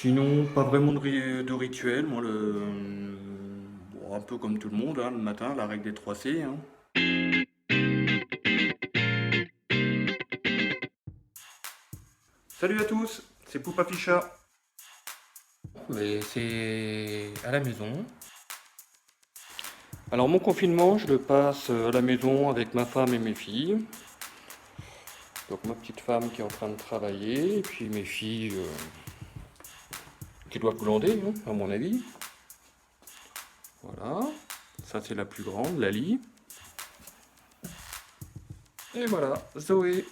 Sinon, pas vraiment de rituel. Moi, bon, un peu comme tout le monde, hein, le matin, la règle des 3 C, hein. Salut à tous, c'est Poupa Ficha. Mais c'est à la maison. Alors mon confinement, je le passe à la maison avec ma femme et mes filles. Donc ma petite femme qui est en train de travailler, et puis mes filles qui doivent glander, hein, à mon avis. Voilà, ça c'est la plus grande, Lali. Et voilà, Zoé.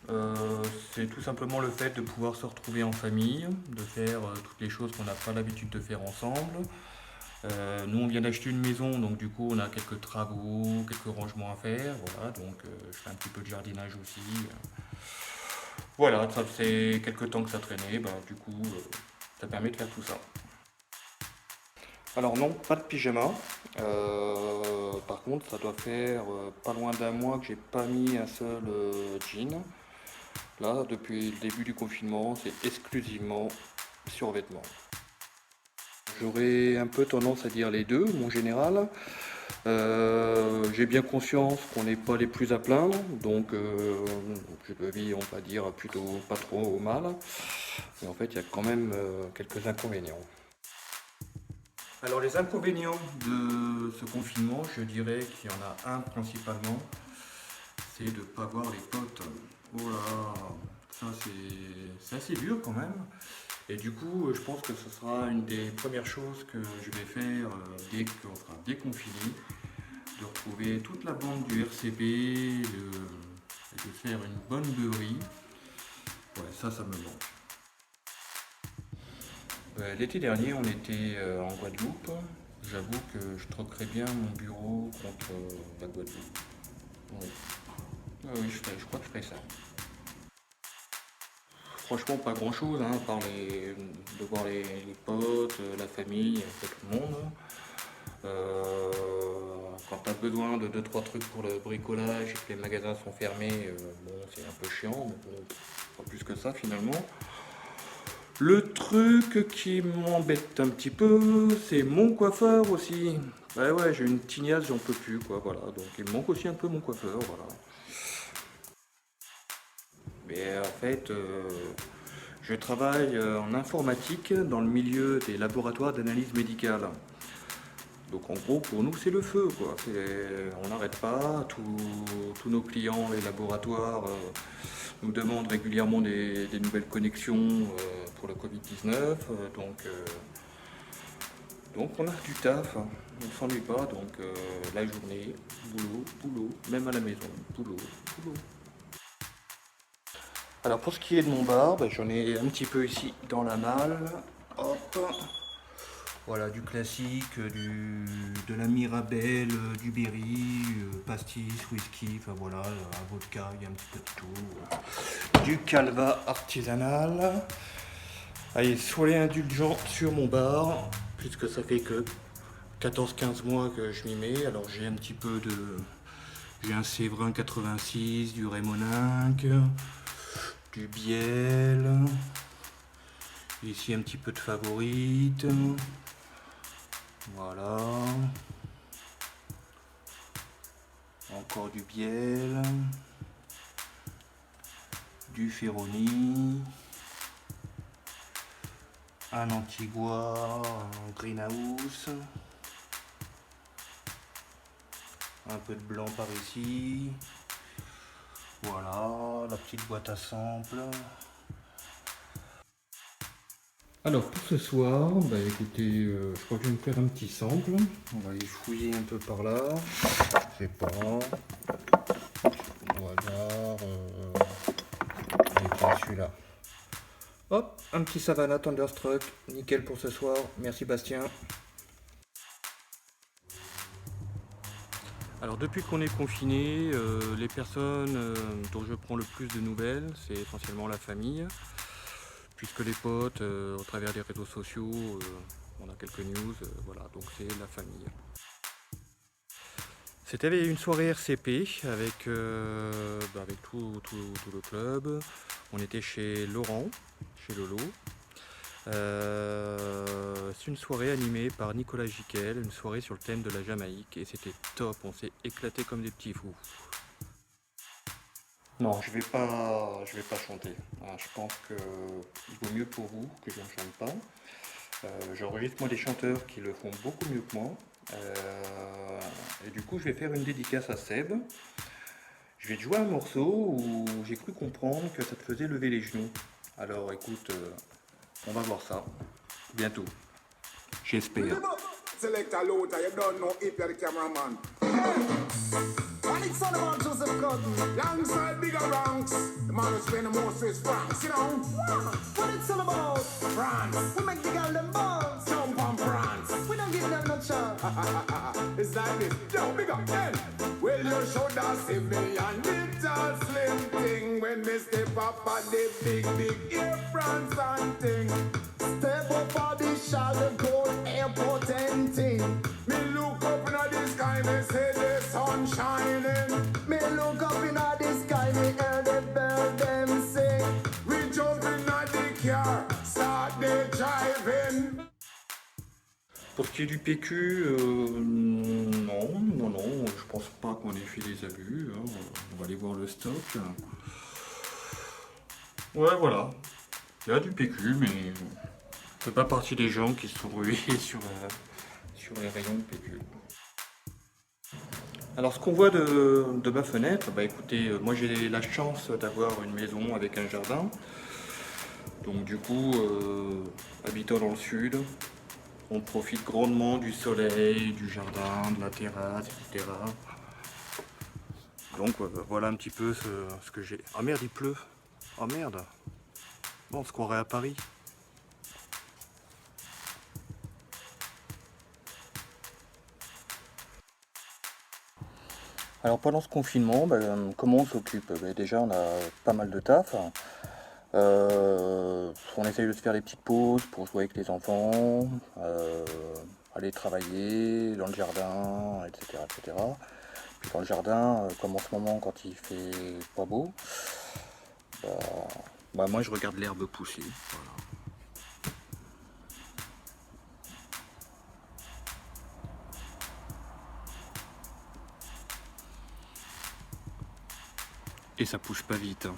Euh, c'est tout simplement le fait de pouvoir se retrouver en famille, de faire toutes les choses qu'on n'a pas l'habitude de faire ensemble. Nous, on vient d'acheter une maison, donc du coup, on a quelques travaux, quelques rangements à faire. Voilà, donc je fais un petit peu de jardinage aussi. Voilà, ça fait quelques temps que ça traînait, bah, du coup, ça permet de faire tout ça. Alors non, pas de pyjama. Par contre, ça doit faire pas loin d'un mois que j'ai pas mis un seul jean. Là, depuis le début du confinement, c'est exclusivement survêtement. J'aurais un peu tendance à dire les deux, mon général. J'ai bien conscience qu'on n'est pas les plus à plaindre, donc je le vis, on va dire, plutôt pas trop mal. Mais en fait, il y a quand même quelques inconvénients. Alors les inconvénients de ce confinement, je dirais qu'il y en a un principalement, c'est de ne pas voir les potes. Oh là, ça c'est assez dur quand même. Et du coup, je pense que ce sera une des premières choses que je vais faire dès qu'on sera déconfiné, de retrouver toute la bande du RCP, de faire une bonne beuverie. Ouais, ça me manque. L'été dernier, on était en Guadeloupe. J'avoue que je troquerais bien mon bureau contre la Guadeloupe. Oui, oui, je crois que je ferais ça. Franchement, pas grand chose, hein, à part de voir les potes, la famille, un peu tout le monde. Euh, Quand tu as besoin de deux trois trucs pour le bricolage et que les magasins sont fermés, bon, c'est un peu chiant, mais bon, pas plus que ça finalement. Le truc qui m'embête un petit peu, c'est mon coiffeur aussi. Ouais, j'ai une tignasse, j'en peux plus, quoi, voilà. Donc il me manque aussi un peu mon coiffeur, voilà. Mais en fait, je travaille en informatique dans le milieu des laboratoires d'analyse médicale. Donc en gros, pour nous, c'est le feu, quoi. On n'arrête pas. Tous nos clients, les laboratoires, nous demandent régulièrement des nouvelles connexions pour le Covid-19. Donc on a du taf, hein. On ne s'ennuie pas. Donc la journée, boulot, boulot, même à la maison, boulot, boulot. Alors pour ce qui est de mon bar, bah, j'en ai un petit peu ici dans la malle. Hop. Voilà, du classique, de la Mirabelle, du Berry, pastis, whisky, enfin voilà, un vodka, il y a un petit peu de tout. Du Calva artisanal. Allez, soyez indulgents sur mon bar, puisque ça fait que 14-15 mois que je m'y mets. Alors j'ai un petit peu de... J'ai un Séverin 86, du Rémoninck, du Biel. Ici un petit peu de Favorite. Voilà. Encore du Biel. Du Ferroni. Un Antigua, un Greenhouse. Un peu de blanc par ici. Voilà, la petite boîte à samples. Alors pour ce soir, bah écoutez, je crois que je vais me faire un petit sample. On va aller fouiller un peu par là. Je sais pas. Voilà. Et puis celui-là. Hop, un petit Savannah Thunderstruck. Nickel pour ce soir. Merci Bastien. Alors depuis qu'on est confiné, les personnes dont je prends le plus de nouvelles, c'est essentiellement la famille. Puisque les potes, au travers des réseaux sociaux, on a quelques news, voilà, donc c'est la famille. C'était une soirée RCP avec tout le club. On était chez Laurent, chez Lolo. C'est une soirée animée par Nicolas Giquel, une soirée sur le thème de la Jamaïque et c'était top, on s'est éclaté comme des petits fous. Non, je vais pas chanter. Je pense que il vaut mieux pour vous que je ne chante pas. J'enregistre moi des chanteurs qui le font beaucoup mieux que moi. Et du coup, je vais faire une dédicace à Seb. Je vais te jouer un morceau où j'ai cru comprendre que ça te faisait lever les genoux. Alors écoute, on va voir ça bientôt. J'espère. Select a loader, you don't know if you're the cameraman. And it's all about Joseph Cotton. Alongside bigger ranks, the man who spend the most is France, you know. What it's all about? France. We make the girl them balls. Jump on France. We don't give them no chance. It's like this. Yo, big up then. Well, you should have seen me and little slim thing when me step up at the big Air France and thing. Step up on the Charlotte Gold Airport and thing. Me look up in the sky, me say the sun shining. Me look up in the sky, me hear the bird them sing. We jump in the car, start the driving. Pour ce qui est du PQ, non, je pense pas qu'on ait fait des abus. Hein. On va aller voir le stock. Ouais, voilà. Il y a du PQ, mais je fais pas partie des gens qui se sont rués sur les rayons de PQ. Alors, ce qu'on voit de ma fenêtre, bah écoutez, moi j'ai la chance d'avoir une maison avec un jardin. Donc, du coup, habitant dans le sud, on profite grandement du soleil, du jardin, de la terrasse, etc. Donc voilà un petit peu ce que j'ai. Ah merde, il pleut. Oh merde. Bon, on se croirait à Paris. Alors pendant ce confinement, comment on s'occupe? Déjà on a pas mal de taf. On essaye de se faire des petites pauses pour jouer avec les enfants, aller travailler dans le jardin, etc., etc. Puis dans le jardin, comme en ce moment quand il fait pas beau, moi je regarde l'herbe pousser. Voilà. Et ça pousse pas vite. Hein.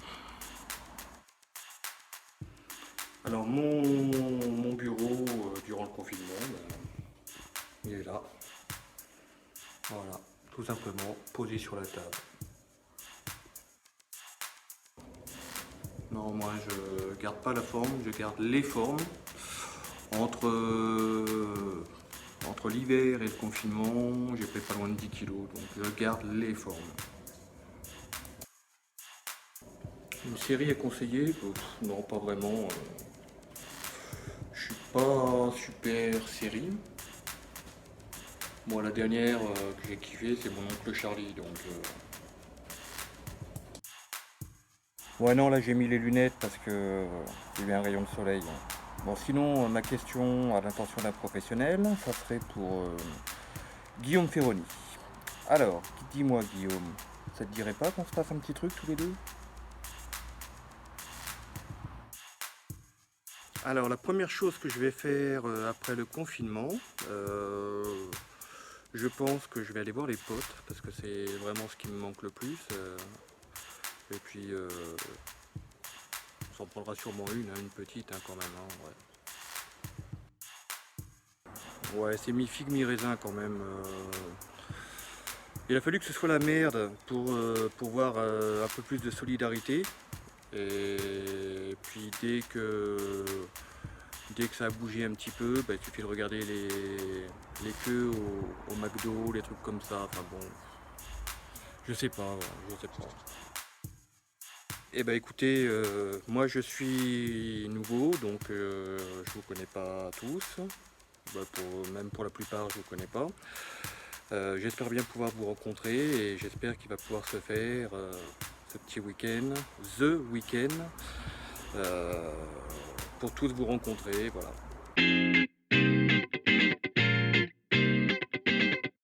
Alors mon bureau durant le confinement, il est là. Voilà, tout simplement posé sur la table. Non, moi je garde pas la forme, je garde les formes. Entre l'hiver et le confinement, j'ai pris pas loin de 10 kilos, donc je garde les formes. Une série à conseiller? Non, pas vraiment. Je suis pas super série. Moi, la dernière que j'ai kiffé, c'est Mon oncle Charlie, donc... Ouais, non, là j'ai mis les lunettes parce que il y a eu un rayon de soleil. Bon, sinon, ma question à l'intention d'un professionnel, ça serait pour Guillaume Ferroni. Alors, dis-moi Guillaume, ça te dirait pas qu'on se fasse un petit truc tous les deux? Alors, la première chose que je vais faire après le confinement, je pense que je vais aller voir les potes, parce que c'est vraiment ce qui me manque le plus. Et puis, on s'en prendra sûrement une petite quand même. Hein, ouais, ouais, c'est mi-figue, mi-raisin quand même. Il a fallu que ce soit la merde pour voir un peu plus de solidarité. Et puis dès que ça a bougé un petit peu, il suffit de regarder les queues au McDo, les trucs comme ça. Enfin bon, je sais pas. Eh ben écoutez, moi je suis nouveau, donc je vous connais pas tous. Même pour la plupart, je vous connais pas. J'espère bien pouvoir vous rencontrer et j'espère qu'il va pouvoir se faire ce petit week-end, pour tous vous rencontrer, voilà.